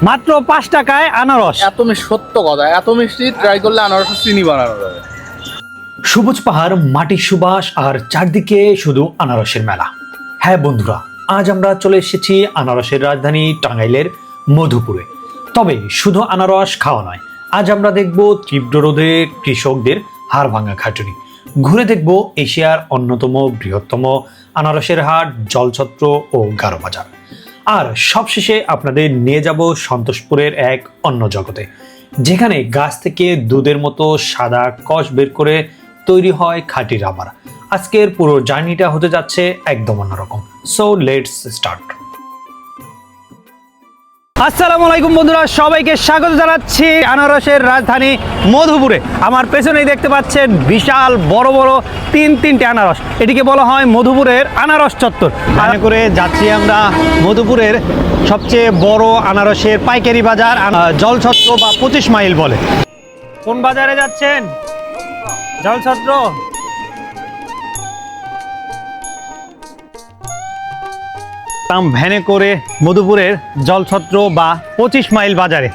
মাত্র 5 টাকায় আনারস। এত সত্য কথা, এত মিষ্টি ট্রাই করলে আনারস চিনি বানানো যাবে। সবুজ পাহাড়, মাটির সুবাস আর চারদিকে শুধু আনারসের মেলা। হ্যাঁ বন্ধুরা, আজ আমরা চলে এসেছি আনারসের রাজধানী টাঙ্গাইলের মধুপুরে। তবে শুধু আনারস খাওয়া নয়, আজ আমরা দেখব তীব্র রোদে কৃষকদের হাড় ভাঙা খাটুনি। ঘুরে দেখব এশিয়ার অন্যতম বৃহত্তম আনারসের হাট জলছত্র ও গারো বাজার। আর সবশেষে আপনাদের নিয়ে যাব সন্তোষপুরের এক অন্য জগতে, যেখানে গাছ থেকে দুধের মতো সাদা কষ বের করে তৈরি হয় খাঁটি রাবার। আজকের পুরো জার্নিটা হতে যাচ্ছে একদম অন্যরকম। So let's start. আসসালামু আলাইকুম বন্ধুরা, সবাইকে স্বাগত জানাচ্ছি আনারসের রাজধানী মধুপুরে। আমার পেছনেই দেখতে পাচ্ছেন বিশাল বড় বড় তিনটে আনারস। এটিকে বলা হয় মধুপুরের আনারস চত্বর। মনে করে যাচ্ছি আমরা মধুপুরের সবচেয়ে বড় আনারসের পাইকারি বাজার জলছত্র বা 25 মাইল বলে। কোন বাজারে যাচ্ছেন? জলছত্র। ভ্যানে করে মধুপুরের জলছত্র বা 25 মাইল বাজারে।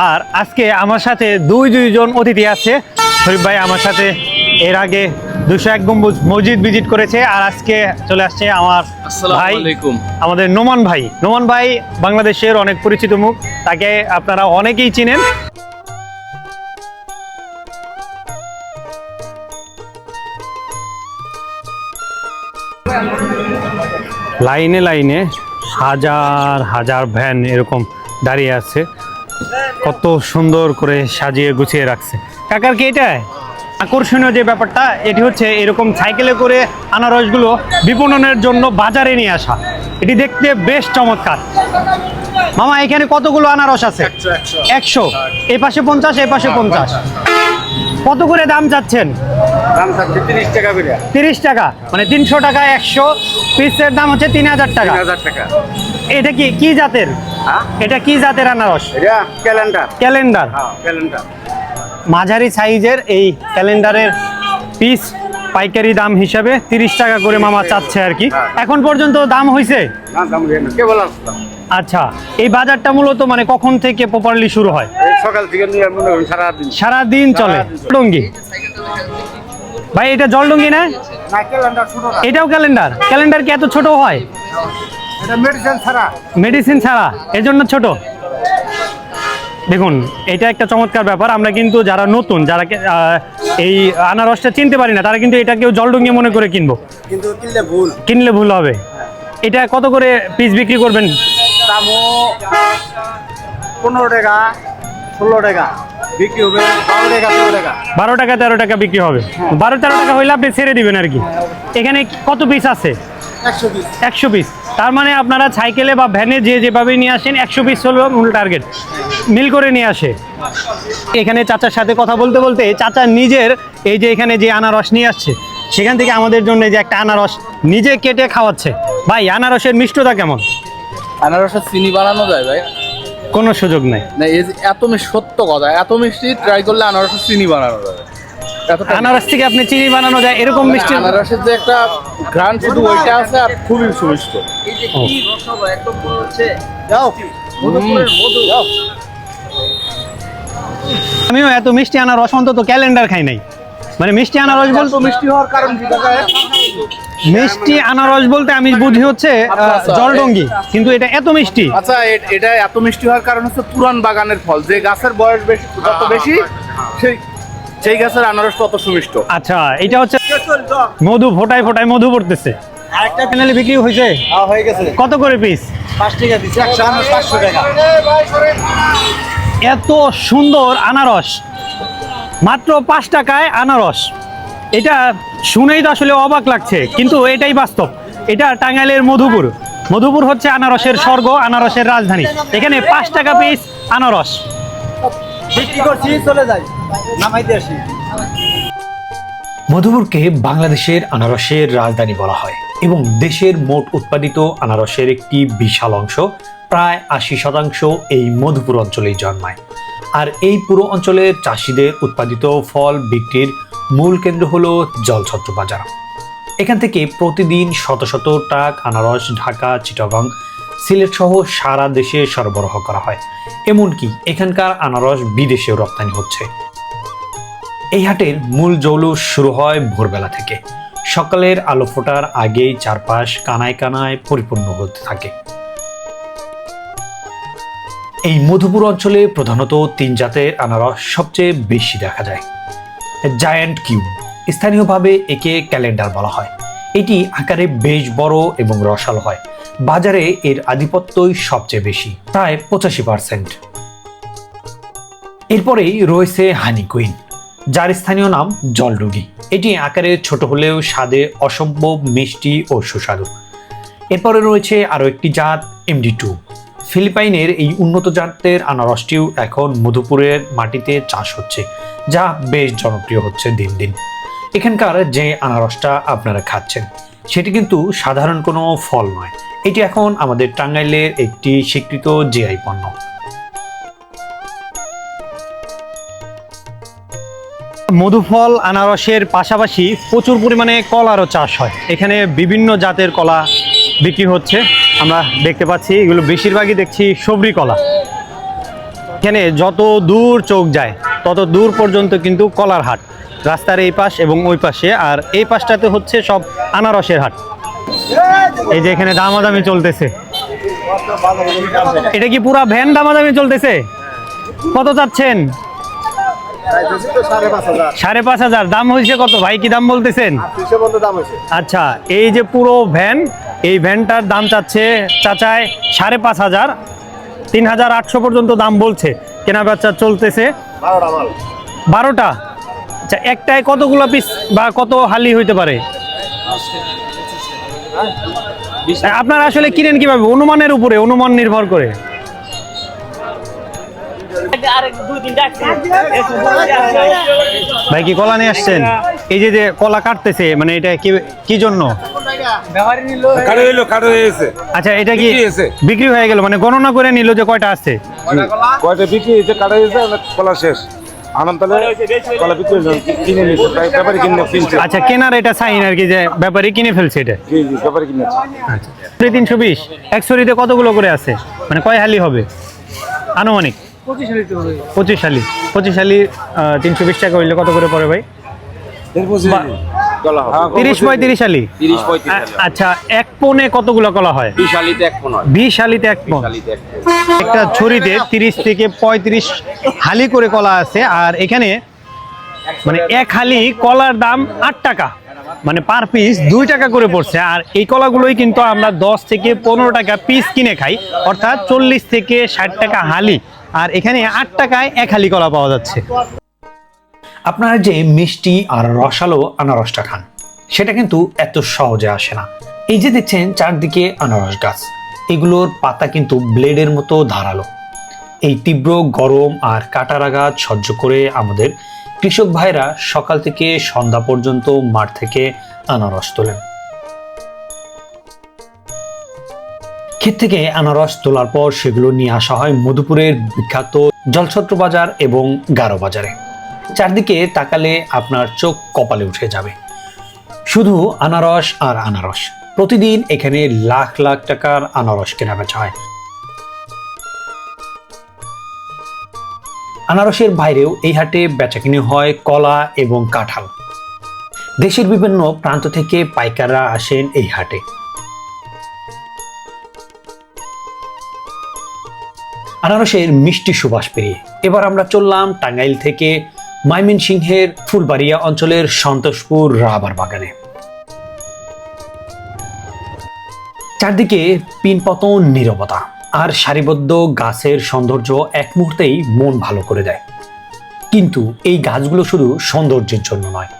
আর আজকে আমার সাথে দুইজন অতিথি আছে। শরীফ ভাই আমার সাথে এর আগে 201 গম্বুজ মসজিদ ভিজিট করেছে, আর আজকে চলে আসছে আমার ভাই, আমাদের নোমান ভাই। নোমান ভাই বাংলাদেশের অনেক পরিচিত মুখ, তাকে আপনারা অনেকেই চিনেন। লাইনে লাইনে হাজার হাজার ভ্যান এরকম দাঁড়িয়ে আছে, কত সুন্দর করে সাজিয়ে গুছিয়ে রাখছে। কাকার কি এটা আকর্ষণীয় যে ব্যাপারটা, এটি হচ্ছে এরকম সাইকেলে করে আনারসগুলো বিপণনের জন্য বাজারে নিয়ে আসা। এটি দেখতে বেশ চমৎকার। মামা, এখানে কতগুলো আনারস আছে? 100। এই পাশে 50, এই পাশে 50। কত করে দাম চাচ্ছেন? দাম চাচ্ছি 30 টাকা করে। 30 টাকা, মানে 300 টাকা 100 পিসের দাম হচ্ছে 3000 টাকা। 3000 টাকা। এটা কি জাতের? এটা কি জাতের আনারস? এটা ক্যালেন্ডার। ক্যালেন্ডার। হ্যাঁ, ক্যালেন্ডার। মাঝারি সাইজের এই ক্যালেন্ডারের পিস পাইকারি দাম হিসাবে 30 টাকা করে মামা চাচ্ছে আর কি। এখন পর্যন্ত দাম হয়েছে? না, দাম হয়নি, কেবল আসলাম। আচ্ছা, এই বাজারটা মূলত মানে কখন থেকে প্রপারলি শুরু হয়? সকাল থেকে নিয়ে মনে করেন সারাদিন চলে। জলডঙ্গি ভাই, এটা জলডঙ্গি না? না, ক্যালেন্ডার ছোট না। এটাও ক্যালেন্ডার। ক্যালেন্ডার কি এত ছোট হয়? এটা মেডিসিন ছাড়া। মেডিসিন ছাড়া, এর জন্য ছোট। দেখুন, এটা একটা চমৎকার ব্যাপার। আমরা কিন্তু যারা নতুন, যারা এই আনারসটা চিনতে পারি না, তারা কিন্তু এটাকেও জলডঙ্গি মনে করে কিনবো, কিন্তু কিনলে ভুল হবে। এটা কত করে পিস বিক্রি করবেন? দামও 15 টাকা, 16 টাকা বিক্রি হবে। 12 টাকা, 13 টাকা। 12 টাকা 13 টাকা বিক্রি হবে। 12-13 টাকা হইলে আপনি ছেড়ে দিবেন আর কি। এখানে কত পিস আছে? 100 পিস। তার মানে আপনারা সাইকেলে বা ভ্যানে যেভাবে নিয়ে আসেন 100 পিস হলো মূল টার্গেট, মিল করে নিয়ে আসে। এখানে চাচার সাথে কথা বলতে বলতে চাচা নিজের এই যে এখানে যে আনারস নিয়ে আসছে, সেখান থেকে আমাদের জন্য যে একটা আনারস নিজে কেটে খাওয়াচ্ছে। ভাই, আনারসের মিষ্টতা কেমন? আনারসের চিনি বানানো যায় ভাই? কোনো সুযোগ নাই। না, এত সত্য কথা, এত মিষ্টি ট্রাই করলে আনারসের চিনি বানানো যাবে। আনারস থেকে আপনি চিনি বানানো যায়, এরকম মিষ্টি আনারসের যে একটা ঘ্রাণ শুধু ওইটা আছে, আর খুবই সুমিষ্ট। আমিও এত মিষ্টি আনারস অন্তত ক্যালেন্ডার খাই নাই। মানে মিষ্টি আনারস বলতে মিষ্টি হওয়ার কারণ কি? মিষ্টি আনারস বলতে আমি বুঝি হচ্ছে জলডঙ্গি, কিন্তু এটা এত মিষ্টি। আচ্ছা, এটা এত মিষ্টি হওয়ার কারণ হচ্ছে পুরান বাগানের ফল। যে গাছের বয়স বেশি, যত বেশি সেই গাছের আনারস তত সুমিষ্ট। আচ্ছা, এটা হচ্ছে মধু ফোটায় ফোটায় মধু পড়তেছে। আরেকটা প্যানেলে বিক্রি হয়েছে? হয়ে গেছে। কত করে পিস? 5 টাকা দিচ্ছে। 500 টাকা। এত সুন্দর আনারস মাত্র 5 টাকায় আনারস, এটা শুনেই তো আসলে অবাক লাগছে, কিন্তু এটাই বাস্তব। এটা টাঙ্গাইলের মধুপুর। মধুপুর হচ্ছে আনারসের স্বর্গ, আনারসের রাজধানী। এখানে 5 টাকা পিস আনারস বিক্রি করছি, চলে যাই নামাইতে আসি। মধুপুরকে বাংলাদেশের আনারসের রাজধানী বলা হয় এবং দেশের মোট উৎপাদিত আনারসের একটি বিশাল অংশ, প্রায় 80% এই মধুপুর অঞ্চলেই জন্মায়। আর এই পুরো অঞ্চলের চাষিদের উৎপাদিত ফল বিক্রির মূল কেন্দ্র হলো জলছত্র বাজার। এখান থেকে প্রতিদিন শত শত ট্রাক আনারস ঢাকা, চিটাগং, সিলেট সহ সারা দেশে সরবরাহ করা হয়। এমনকি এখানকার আনারস বিদেশেও রপ্তানি হচ্ছে। এই হাটের মূল জৌলুস শুরু হয় ভোরবেলা থেকে। সকালের আলো ফোটার আগেই চারপাশ কানায় কানায় পরিপূর্ণ হতে থাকে। এই মধুপুর অঞ্চলে প্রধানত 3 জাতের আনারস সবচেয়ে বেশি দেখা যায়। জায়ান্ট কিউব, স্থানীয়ভাবে একে ক্যালেন্ডার বলা হয়। এটি আকারে বেশ বড় এবং রসালো হয়। বাজারে এর আধিপত্যই সবচেয়ে বেশি, প্রায় 85%। এরপরেই রয়েছে হানি কুইন, যার স্থানীয় নাম জলডুগি। এটি আকারে ছোট হলেও স্বাদে অসম্ভব মিষ্টি ও সুস্বাদু। এরপরে রয়েছে আরও একটি জাত MD2। ফিলিপাইনের এই উন্নত জাতের আনারসটিও এখন মধুপুরের মাটিতে চাষ হচ্ছে, যা বেশ জনপ্রিয় হচ্ছে দিন দিন। এখানকার যে আনারসটা আপনারা খাচ্ছেন সেটি কিন্তু সাধারণ কোনো ফল নয়, এটি এখন আমাদের টাঙ্গাইলের একটি স্বীকৃত জিআই পণ্য। মধুফল আনারসের পাশাপাশি প্রচুর পরিমাণে কলারও চাষ হয়। এখানে বিভিন্ন জাতের কলা বিক্রি হচ্ছে, আমরা দেখতে পাচ্ছি। এগুলো বেশিরভাগই দেখছি সবরি কলা। এখানে যত দূর চোখ যায় তত দূর পর্যন্ত কিন্তু কলার হাট, রাস্তার এই পাশ এবং ওই পাশে। আর এই পাশটাতে হচ্ছে সব আনারসের হাট। এই যে এখানে দামাদামি চলতেছে। এটা কি পুরা ভ্যান দামাদামি চলতেছে? কত চাচ্ছেন? 5,500। দাম হয়েছে কত ভাই, কি দাম বলতেছেন? আচ্ছা, এই যে পুরো ভ্যান, এই ভ্যানটার দাম চাচ্ছে চাচায় 5,500, 3,800 পর্যন্ত দাম বলছে। কেনা বেচা চলতেছে। 12টা। আচ্ছা, একটায় কতগুলো পিস বা কত হালি হইতে পারে? আপনারা আসলে কিনেন কিভাবে? অনুমানের উপরে, অনুমান নির্ভর করে। ভাই কি কলা নিয়ে আসছেন? এই যে কলা কাটতেছে, মানে এটা কি জন্য? আচ্ছা, এটা কি বিক্রি হয়ে গেল? মানে গণনা করে নিল যে কয়টা আছে, কয়টা বিক্রি হয়েছে, কাটা হয়েছে, কলা শেষ। আচ্ছা, কেনার এটা সাইন আর কি, যে ব্যাপারী কিনে ফেলছে এটা। 320। 100 কতগুলো করে আছে, মানে কয় হালি হবে আনুমানিক? 25 হালি। 320 টাকা হইলে কত করে পড়ে ভাই? 30-35 হালি। আচ্ছা, এক পনে কতগুলো কলা হয়? 20 হালিতে এক পন। একটা ছড়িতে 30 থেকে 35 হালি করে কলা আছে। আর এখানে মানে এক হালি কলার দাম 8 টাকা, মানে পার পিস 2 টাকা করে পড়ছে। আর এই কলাগুলোই কিন্তু আমরা 10 থেকে 15 টাকা পিস কিনে খাই, অর্থাৎ 40 থেকে 60 টাকা হালি। আর এখানে 8 টাকায় এক হালি কলা পাওয়া যাচ্ছে। আপনারা যে মিষ্টি আর রসালো আনারসটা খান, সেটা কিন্তু এত সহজে আসে না। এই যে দেখছেন চারদিকে আনারস গাছ, এগুলোর পাতা কিন্তু ব্লেডের মতো ধারালো। এই তীব্র গরম আর কাটার আঘাত সহ্য করে আমাদের কৃষক ভাইরা সকাল থেকে সন্ধ্যা পর্যন্ত মাঠ থেকে আনারস তোলেন। ক্ষেত থেকে আনারস তোলার পর সেগুলো নিয়ে আসা হয় মধুপুরের বিখ্যাত জলছত্র বাজার এবং গারো বাজারে। চারদিকে তাকালে আপনার চোখ কপালে উঠে যাবে, শুধু আনারস আর আনারস। প্রতিদিন এখানে লাখ লাখ টাকার আনারস কেনা বেচা হয়। আনারসের বাইরেও এই হাটে বেচাকিনি হয় কলা এবং কাঁঠাল। দেশের বিভিন্ন প্রান্ত থেকে পাইকাররা আসেন এই হাটে। আনারসের মিষ্টি সুবাস পেরিয়ে এবার আমরা চললাম টাঙ্গাইল থেকে ময়মনসিংহের ফুলবাড়িয়া অঞ্চলের সন্তোষপুর রাবার বাগানে। চারদিকে পিনপতন নীরবতা আর সারিবদ্ধ গাছের সৌন্দর্য এক মুহূর্তেই মন ভালো করে দেয়। কিন্তু এই গাছগুলো শুধু সৌন্দর্যের জন্য নয়,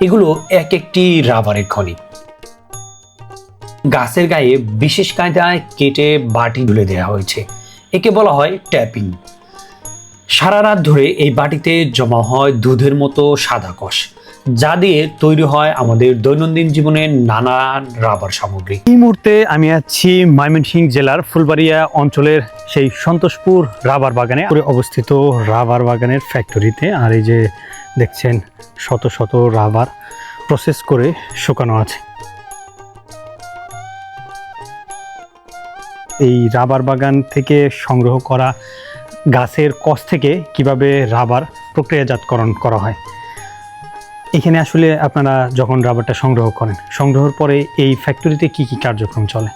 এগুলো এক একটি রাবারের খনি। গাছের গায়ে বিশেষ কায়দায় কেটে বাটি ঝুলে দেওয়া হয়েছে, একে বলা হয় ট্যাপিং। সারা রাত ধরে এই বাটিতে জমা হয় দুধের মতো সাদা কষ, যা দিয়ে তৈরি হয় আমাদের দৈনন্দিন জীবনের নানান রাবার সামগ্রী। এই মুহূর্তে আমি আছি ময়মনসিংহ জেলার ফুলবাড়িয়া অঞ্চলের সেই সন্তোষপুর রাবার বাগানে অবস্থিত রাবার বাগানের ফ্যাক্টরিতে। আর এই যে দেখছেন শত শত রাবার প্রসেস করে শুকানো আছে। এই রাবার বাগান থেকে সংগ্রহ করা গাছের কষ থেকে কিভাবে রাবার প্রক্রিয়াজাতকরণ করা হয়। এখানে আসলে আপনারা যখন রাবারটা সংগ্রহের পরে এই ফ্যাক্টরিতে কি কি কার্যক্রম চলে?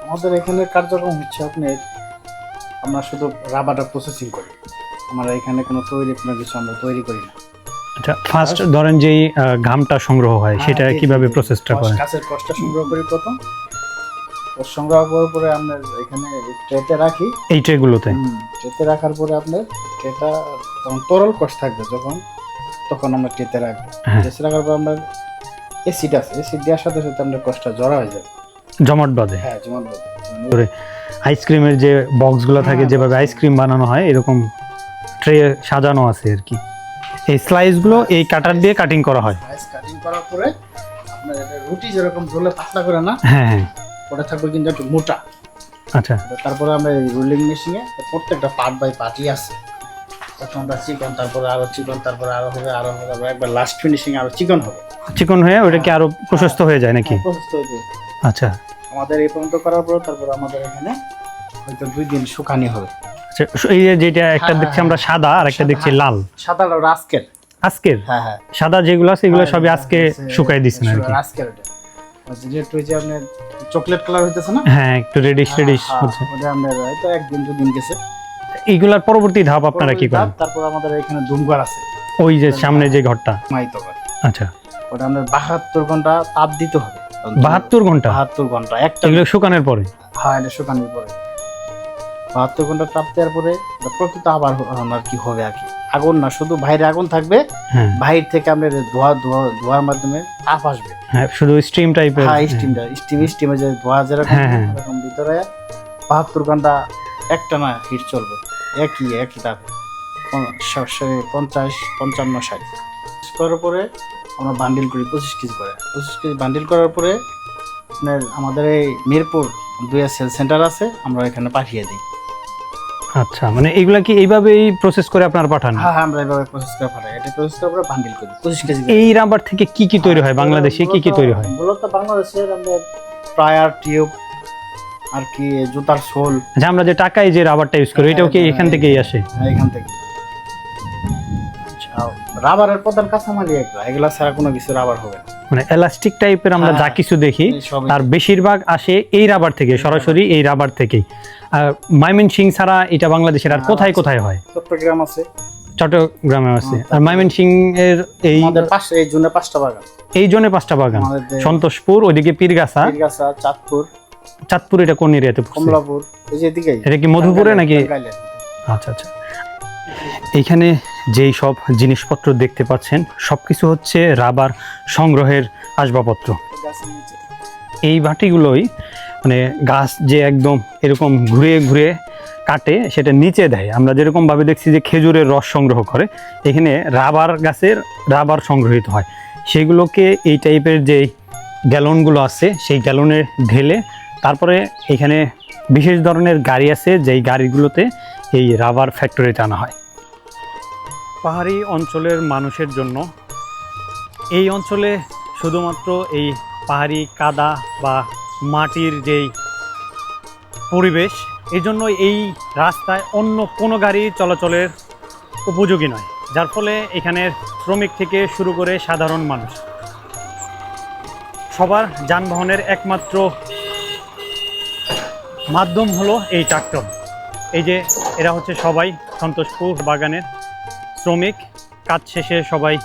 আমাদের এখানে কার্যক্রম হচ্ছে আপনার, আমরা শুধু রাবারটা প্রসেসিং করি। আমরা এখানে কোনো কিছু আমরা তৈরি করি না। আচ্ছা, ফার্স্ট ধরেন যেই ঘামটা সংগ্রহ হয় সেটা কিভাবে প্রসেসটা করেন? গাছের কষ্টটা সংগ্রহ করি প্রথম, সংগ্রহ করার পরে আমরা এখানে ট্রেতে রাখি। এই ট্রেগুলোতে ট্রেতে রাখার পরে আপনার ট্রেটা তখন তরল কষ থাকবে তখন আমরা ট্রেতে রাখবো। ট্রেতে রাখার পর আমরা অ্যাসিড দেওয়ার সাথে সাথে আমরা কষ্টটা জড়া হয়ে যাবে, জমাট বাঁধে। হ্যাঁ জমাট বাঁধে। আইসক্রিমের যে বক্সগুলো থাকে, যেভাবে আইসক্রিম বানানো হয় এরকম ট্রে সাজানো আছে আর কি। এই স্লাইসগুলো এই কাটার দিয়ে কাটিং করা হয়। কাটিং করার পরে আপনার এটা রুটি যেরকম রোলে পাতলা করে না, হ্যাঁ, ওটা থাকবে কিন্তু একটু মোটা। আচ্ছা, তারপরে আমরা এই রোলিং মেশিনে প্রত্যেকটা পার্ট বাই পার্টই আছে। প্রথমটা চিকন, তারপরে আরো চিকন, তারপরে আরো হবে, একবার লাস্ট ফিনিশিং আরো চিকন হবে। চিকন হয়ে ওটা কি আরো প্রশস্ত হয়ে যায় নাকি? প্রশস্ত হয়ে যায়। আচ্ছা, আমাদের এই পর্যন্ত করার পর তারপর আমাদের এখানে হয়তো 2 দিন শুকানি হবে। আচ্ছা, এই যেটা একটা দেখছি আমরা সাদা আর একটা দেখছি লাল। সাদাটা আজকের হ্যাঁ, সাদা যেগুলো আছে এগুলো সবই আজকে শুকাই দিছেন আর কি। আজকের যেটা হচ্ছে আপনার চকলেট কালার হইতেছে না, হ্যাঁ, একটু রেডিশ হচ্ছে। ওটা আমরা হয়তো 1 দিন গেছে। এইগুলার পরবর্তী ধাপ আপনারা কি করেন? তারপর আমাদের এখানে ধূমঘর আছে, ওই যে সামনে যে ঘরটা, মাইতো ঘর। আচ্ছা, ওটা আমরা 72 ঘন্টা তাপ দিতে হবে। 72 ঘন্টা? 72 ঘন্টা একটা এগুলো শুকানোর পরে? হ্যাঁ, এটা শুকানোর পরে 72 ঘন্টা তাপ দেওয়ার পরে প্রকৃত আবার আর কি হবে আর কি। আগুন না, শুধু বাইরে আগুন থাকবে, হ্যাঁ, বাইরে থেকে আমাদের ধোয়ার মাধ্যমে তাপ আসবে। হ্যাঁ, শুধু স্টিম টাইপের। হ্যাঁ, স্টিমে যে ধোয়া যেরকম এরকম ভিতরে 72 ঘন্টা একটা না হিট চলবে, একই তাপে 50, 55, 60 করার পরে আমরা বান্ডিল করি 25 কেজি করে। 25 কেজি বান্ডিল করার পরে আপনার আমাদের এই মিরপুর 2 সেল সেন্টার আছে, আমরা এখানে পাঠিয়ে দিই। আচ্ছা, মানে এগুলা কি এইভাবেই প্রসেস করে আপনারা পাঠান? হ্যাঁ, আমরা এইভাবে প্রসেস করে পাঠাই। এটা প্রসেস করে বান্ডিল করি 25 কেজি। এই রাবার থেকে কি কি তৈরি হয় বাংলাদেশে? কি কি তৈরি হয়? মূলত বাংলাদেশের আমাদের প্রায়ার টিউব আর কি, জুতার সোল। আচ্ছা, আমরা যে টাকায় যে রাবারটা ইউজ করি এটাও কি এখান থেকেই আসে? এখান থেকে। রাবারের প্রধান কাঁচামালই এগুলা ছাড়া কোনো কিছু রাবার হবে না। মানে এলাস্টিক টাইপের আমরা যা কিছু দেখি তার বেশিরভাগ আসে এই রাবার থেকে, সরাসরি এই রাবার থেকেই। ময়মনসিং ছাড়া এটা বাংলাদেশের আর কোথায় কোথায় হয়? চট্টগ্রাম আছে, চট্টগ্রামে আছে। আর ময়মনসিং এর এই আমাদের পাশে এই জোনে 5টা বাগান, এই জোনে 5টা বাগান। সন্তোষপুর, ওইদিকে পীরগাছা, চাঁদপুর এটা কোন এরিয়াতে পড়ছে? কমলাপুর, এই যে এদিকে। এটা কি মধুপুরে নাকি? আচ্ছা আচ্ছা। এইখানে যেই সব জিনিসপত্র দেখতে পাচ্ছেন সবকিছু হচ্ছে রাবার সংগ্রহের আসবাবপত্র। এই বাটিগুলোই মানে গাছ যে একদম এরকম ঘুরে ঘুরে কাটে সেটা নিচে দেয়। আমরা যেরকম ভাবে দেখছি যে খেজুরের রস সংগ্রহ করে, এখানে রাবার গাছের রাবার সংগ্রহিত হয়। সেগুলোকে এই টাইপের যে গ্যালনগুলো আছে সেই গ্যালনে ঢেলে তারপরে এখানে বিশেষ ধরনের গাড়ি আছে, যেই গাড়িগুলোতে এই রাবার ফ্যাক্টরিতে আনা হয়। পাহাড়ি অঞ্চলের মানুষের জন্য এই অঞ্চলে শুধুমাত্র এই পাহাড়ি কাদা বা মাটির যেই পরিবেশ, এই জন্য এই রাস্তায় অন্য কোনো গাড়ি চলাচলের উপযোগী নয়, যার ফলে এখানের শ্রমিক থেকে শুরু করে সাধারণ মানুষ সবার যানবাহনের একমাত্র মাধ্যম হলো এই ট্রাক্টর। এই যে এরা হচ্ছে সবাই সন্তোষপুর বাগানের শ্রমিক, কাজ শেষে সবাই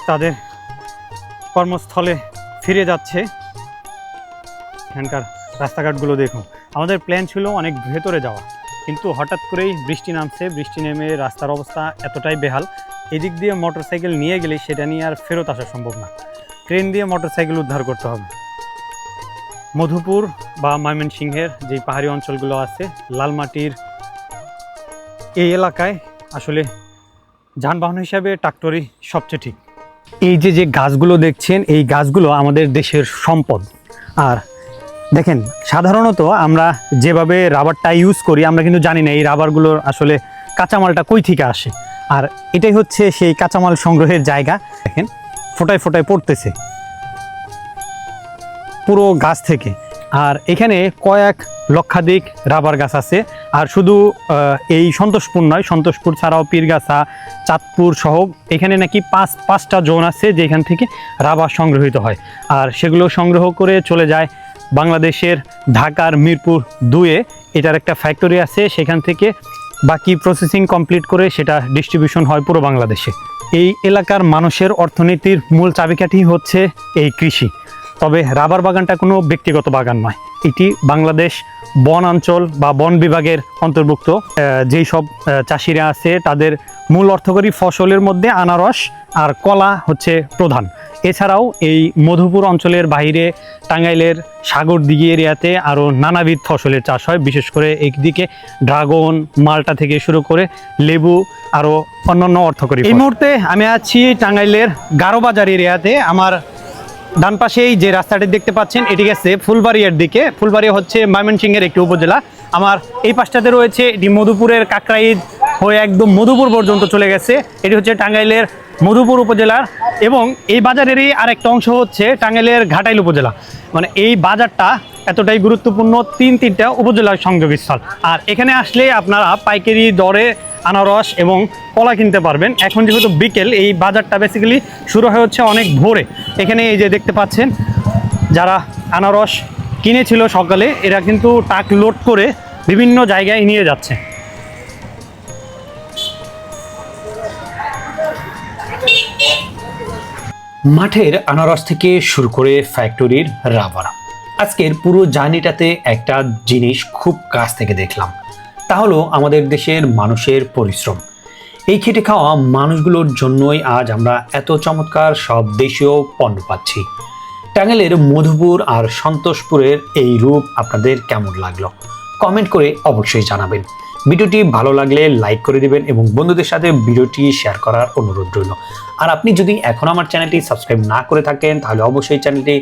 তাদের কর্মস্থলে ফিরে যাচ্ছে। এখানকার রাস্তাঘাটগুলো দেখুন। আমাদের প্ল্যান ছিল অনেক ভেতরে যাওয়া, কিন্তু হঠাৎ করেই বৃষ্টি নামছে। বৃষ্টি নেমে রাস্তার অবস্থা এতটাই বেহাল, এদিক দিয়ে মোটরসাইকেল নিয়ে গেলে সেটা নিয়ে আর ফেরত আসা সম্ভব না, ট্রেন দিয়ে মোটরসাইকেল উদ্ধার করতে হবে। মধুপুর বা ময়মনসিংহের যে পাহাড়ি অঞ্চলগুলো আছে, লালমাটির এই এলাকায় আসলে যানবাহন হিসাবে ট্রাক্টরই সবচেয়ে ঠিক। এই যে যে গাছগুলো দেখছেন, এই গাছগুলো আমাদের দেশের সম্পদ। আর দেখেন, সাধারণত আমরা যেভাবে রাবারটা ইউজ করি আমরা কিন্তু জানি না এই রাবারগুলোর আসলে কাঁচামালটা কই থেকে আসে। আর এটাই হচ্ছে সেই কাঁচামাল সংগ্রহের জায়গা। দেখেন ফোটায় ফোটায় পড়তেছে পুরো গাছ থেকে। আর এখানে কয়েক লক্ষাধিক রাবার গাছ আছে। আর শুধু এই সন্তোষপুর নয়, সন্তোষপুর ছাড়াও পীরগাছা, চাঁদপুর সহ এখানে নাকি পাঁচটা জোন আছে যেখান থেকে রাবার সংগ্রহিত হয়। আর সেগুলো সংগ্রহ করে চলে যায় বাংলাদেশের ঢাকার মিরপুর 2-এ। এটার একটা ফ্যাক্টরি আছে, সেখান থেকে বাকি প্রসেসিং কমপ্লিট করে সেটা ডিস্ট্রিবিউশন হয় পুরো বাংলাদেশে। এই এলাকার মানুষের অর্থনীতির মূল চাবিকাঠি হচ্ছে এই কৃষি। তবে রাবার বাগানটা কোনো ব্যক্তিগত বাগান নয়, এটি বাংলাদেশ বন অঞ্চল বা বন বিভাগের অন্তর্ভুক্ত। যেই সব চাষিরা আছে তাদের মূল অর্থকরী ফসলের মধ্যে আনারস আর কলা হচ্ছে প্রধান। এছাড়াও এই মধুপুর অঞ্চলের বাইরে টাঙ্গাইলের সাগরদিঘি এরিয়াতে আরও নানাবিধ ফসলের চাষ হয়, বিশেষ করে একদিকে ড্রাগন, মালটা থেকে শুরু করে লেবু, আরও অন্যান্য অর্থকরী। এই মুহূর্তে আমি আছি টাঙ্গাইলের গারোবাজার এরিয়াতে। আমার ডান পাশেই যে রাস্তাটি দেখতে পাচ্ছেন এটি গেছে ফুলবাড়িয়ার দিকে। ফুলবাড়িয়া হচ্ছে ময়মনসিংহের একটি উপজেলা। আমার এই পাশটাতে রয়েছে এটি মধুপুরের কাকরাইল হয়ে একদম মধুপুর পর্যন্ত চলে গেছে। এটি হচ্ছে টাঙ্গাইলের মধুপুর উপজেলার, এবং এই বাজারেরই আরেকটা অংশ হচ্ছে টাঙ্গাইলের ঘাটাইল উপজেলা। মানে এই বাজারটা এতটাই গুরুত্বপূর্ণ, তিনটা উপজেলার সংযোগস্থল। আর এখানে আসলে আপনারা পাইকারি দরে আনারস এবং কলা কিনতে পারবেন। এখন যেহেতু বিকেল, এই বাজারটা বেসিক্যালি শুরু হয়ে হচ্ছে অনেক ভোরে। এখানে এই যে দেখতে পাচ্ছেন যারা আনারস কিনেছিল সকালে, এরা কিন্তু ট্রাক লোড করে বিভিন্ন জায়গায় নিয়ে যাচ্ছে। মাঠের আনারস থেকে শুরু করে ফ্যাক্টরির রাবার, আজকের পুরো জার্নিটাতে একটা জিনিস খুব কাছ থেকে দেখলাম, তা হলো আমাদের দেশের মানুষের পরিশ্রম। এই খেটে খাওয়া মানুষগুলোর জন্যই আজ আমরা এত চমৎকার সব দেশীয় পণ্য পাচ্ছি। টাঙ্গাইলের মধুপুর আর সন্তোষপুরের এই রূপ আপনাদের কেমন লাগলো কমেন্ট করে অবশ্যই জানাবেন। ভিডিওটি ভালো লাগলে লাইক করে দিবেন এবং বন্ধুদের সাথে ভিডিওটি শেয়ার করার অনুরোধ রইল। আর আপনি যদি এখন আমার চ্যানেলটি সাবস্ক্রাইব না করে থাকেন তাহলে অবশ্যই চ্যানেলটি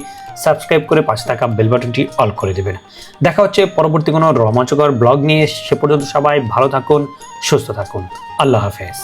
সাবস্ক্রাইব করে পাশে থাকা বেল বাটনটি অল করে দেবেন। দেখা হচ্ছে পরবর্তী কোনো রোমাঞ্চকর ব্লগ নিয়ে। সে পর্যন্ত সবাই ভালো থাকুন, সুস্থ থাকুন। আল্লাহ হাফেজ।